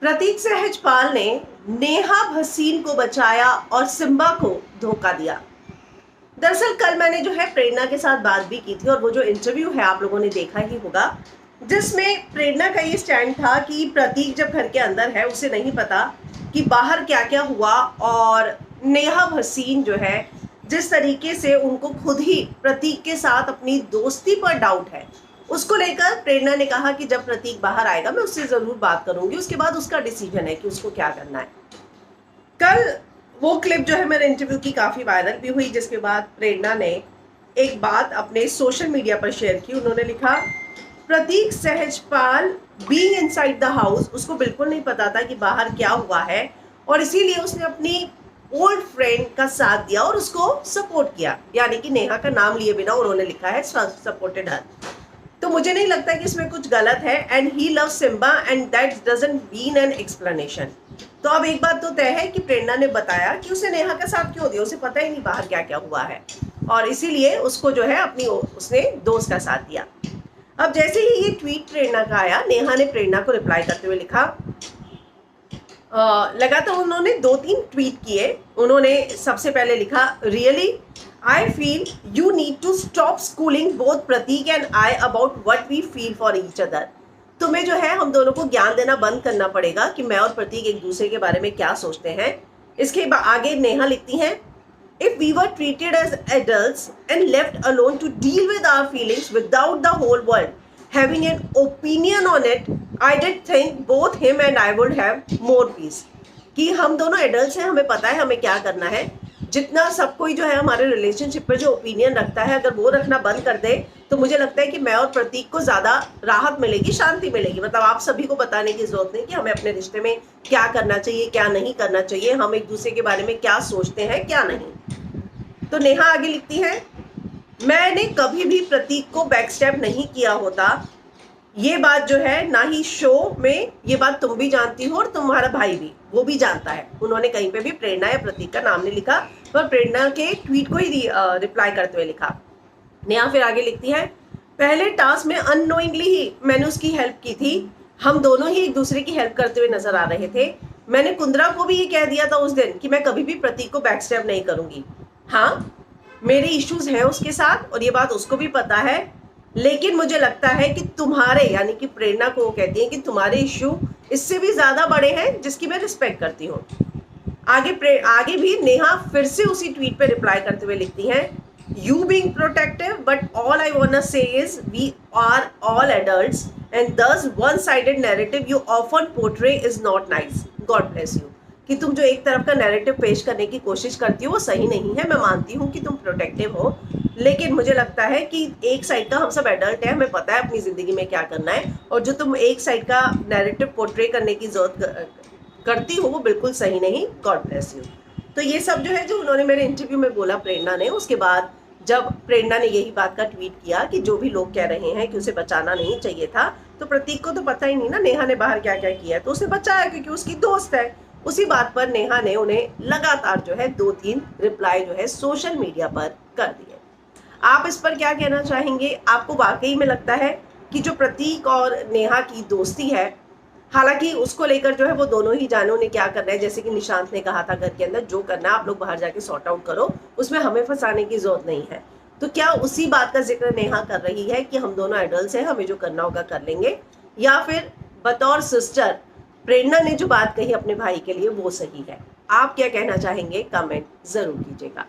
प्रतीक सहजपाल ने नेहा भसीन को बचाया और सिम्बा को धोखा दिया। दरअसल कल मैंने जो है प्रेरणा के साथ बात भी की थी और वो जो इंटरव्यू है आप लोगों ने देखा ही होगा, जिसमें प्रेरणा का ये स्टैंड था कि प्रतीक जब घर के अंदर है उसे नहीं पता कि बाहर क्या क्या हुआ, और नेहा भसीन जो है जिस तरीके से उनको खुद ही प्रतीक के साथ अपनी दोस्ती पर डाउट है, उसको लेकर प्रेरणा ने कहा कि जब प्रतीक बाहर आएगा मैं उससे जरूर बात करूंगी, उसके बाद उसका डिसीजन है कि उसको क्या करना है। कल वो क्लिप जो है मैंने इंटरव्यू की काफी वायरल भी हुई, जिसके बाद प्रेरणा ने एक बात अपने सोशल मीडिया पर शेयर की। उन्होंने लिखा, Prateek Sahajpal being inside the house, उसको बिल्कुल नहीं पता था कि बाहर क्या हुआ है और इसीलिए उसने अपनी ओल्ड फ्रेंड का साथ दिया और उसको सपोर्ट किया, यानी कि नेहा का नाम लिए बिना उन्होंने लिखा है सपोर्टेड हर। तो मुझे नहीं लगता कि इसमें कुछ गलत है, and he love Simba and that doesn't mean an explanation. तो अब एक बात तो तय है कि प्रेरणा ने बताया कि उसे नेहा का साथ क्यों दिया, उसे पता ही नहीं बाहर क्या क्या हुआ है और इसीलिए उसको जो है अपनी उसने दोस्त का साथ दिया। अब जैसे ही ये ट्वीट प्रेरणा का आया, नेहा ने प्रेरणा को रिप्लाई करते हुए लिखा, लगातार उन्होंने 2-3 ट्वीट किए। उन्होंने सबसे पहले लिखा, really I feel you need to stop schooling both Prateek and I about what we feel for each other. तुम्हें जो है हम दोनों को ज्ञान देना बंद करना पड़ेगा कि मैं और प्रतीक एक दूसरे के बारे में क्या सोचते हैं। इसके आगे नेहा लिखती हैं, if we were treated as adults and left alone to deal with our feelings without the whole world having an opinion on it, I did think both him and I would have more peace। कि हम दोनों adults हैं, हमें पता है हमें क्या करना है। जितना सब कोई जो है हमारे रिलेशनशिप पर जो ओपिनियन रखता है, अगर वो रखना बंद कर दे तो मुझे लगता है कि मैं और प्रतीक को ज्यादा राहत मिलेगी, शांति मिलेगी। मतलब आप सभी को बताने की जरूरत नहीं कि हमें अपने रिश्ते में क्या करना चाहिए, क्या नहीं करना चाहिए, हम एक दूसरे के बारे में क्या सोचते हैं, क्या नहीं। तो नेहा आगे लिखती है, मैंने कभी भी प्रतीक को बैकस्टैप नहीं किया होता। ये बात जो है ना ही शो में, ये बात तुम भी जानती हो और तुम्हारा भाई भी, वो भी जानता है। उन्होंने कहीं पे भी प्रेरणा या प्रतीक का नाम नहीं लिखा, पर प्रेरणा के ट्वीट को ही रिप्लाई करते हुए लिखा। नेहा फिर आगे लिखती है, पहले टास्क में अननोइंगली ही मैंने उसकी हेल्प की थी, हम दोनों ही एक दूसरे की हेल्प करते हुए नजर आ रहे थे। मैंने कुंद्रा को भी ये कह दिया था उस दिन कि मैं कभी भी प्रतीक को बैकस्टैप नहीं करूंगी। हाँ, मेरे इश्यूज हैं उसके साथ और ये बात उसको भी पता है, लेकिन मुझे लगता है कि तुम्हारे, यानी कि प्रेरणा को वो कहती है कि तुम्हारे इश्यू इससे भी ज्यादा बड़े हैं, जिसकी मैं रिस्पेक्ट करती हूँ। आगे भी नेहा फिर से उसी ट्वीट पे रिप्लाई करते हुए लिखती हैं, you being protective but all I want to say is we are all adults and this one sided narrative you often portray is not nice, God bless you. कि तुम जो एक तरफ का नैरेटिव पेश करने की कोशिश करती हो वो सही नहीं है। मैं मानती हूँ कि तुम प्रोटेक्टिव हो, लेकिन मुझे लगता है कि एक साइड का हम सब एडल्ट है, हमें पता है अपनी जिंदगी में क्या करना है, और जो तुम एक साइड का नैरेटिव पोर्ट्रे करने की जरूरत करती हो वो बिल्कुल सही नहीं, गॉड ब्लेस यू। तो ये सब जो है जो उन्होंने मेरे इंटरव्यू में बोला प्रेरणा ने, उसके बाद जब प्रेरणा ने यही बात का ट्वीट किया कि जो भी लोग कह रहे हैं कि उसे बचाना नहीं चाहिए था, तो प्रतीक को तो पता ही नहीं ना नेहा ने बाहर क्या क्या किया, तो उसे बचाया क्योंकि उसकी दोस्त है। उसी बात पर नेहा ने उन्हें लगातार जो है 2-3 रिप्लाई जो है सोशल मीडिया पर कर दिए। आप इस पर क्या कहना चाहेंगे? आपको वाकई में लगता है कि जो प्रतीक और नेहा की दोस्ती है, हालांकि उसको लेकर जो है वो दोनों ही जाने उन्हें क्या करना है, जैसे कि निशांत ने कहा था घर के अंदर जो करना है आप लोग बाहर जाके सॉर्ट आउट करो, उसमें हमें फंसाने की जरूरत नहीं है। तो क्या उसी बात का जिक्र नेहा कर रही है कि हम दोनों एडल्ट्स हैं, हमें जो करना होगा कर लेंगे, या फिर बतौर सिस्टर प्रेरणा ने जो बात कही अपने भाई के लिए वो सही है? आप क्या कहना चाहेंगे? कमेंट जरूर कीजिएगा।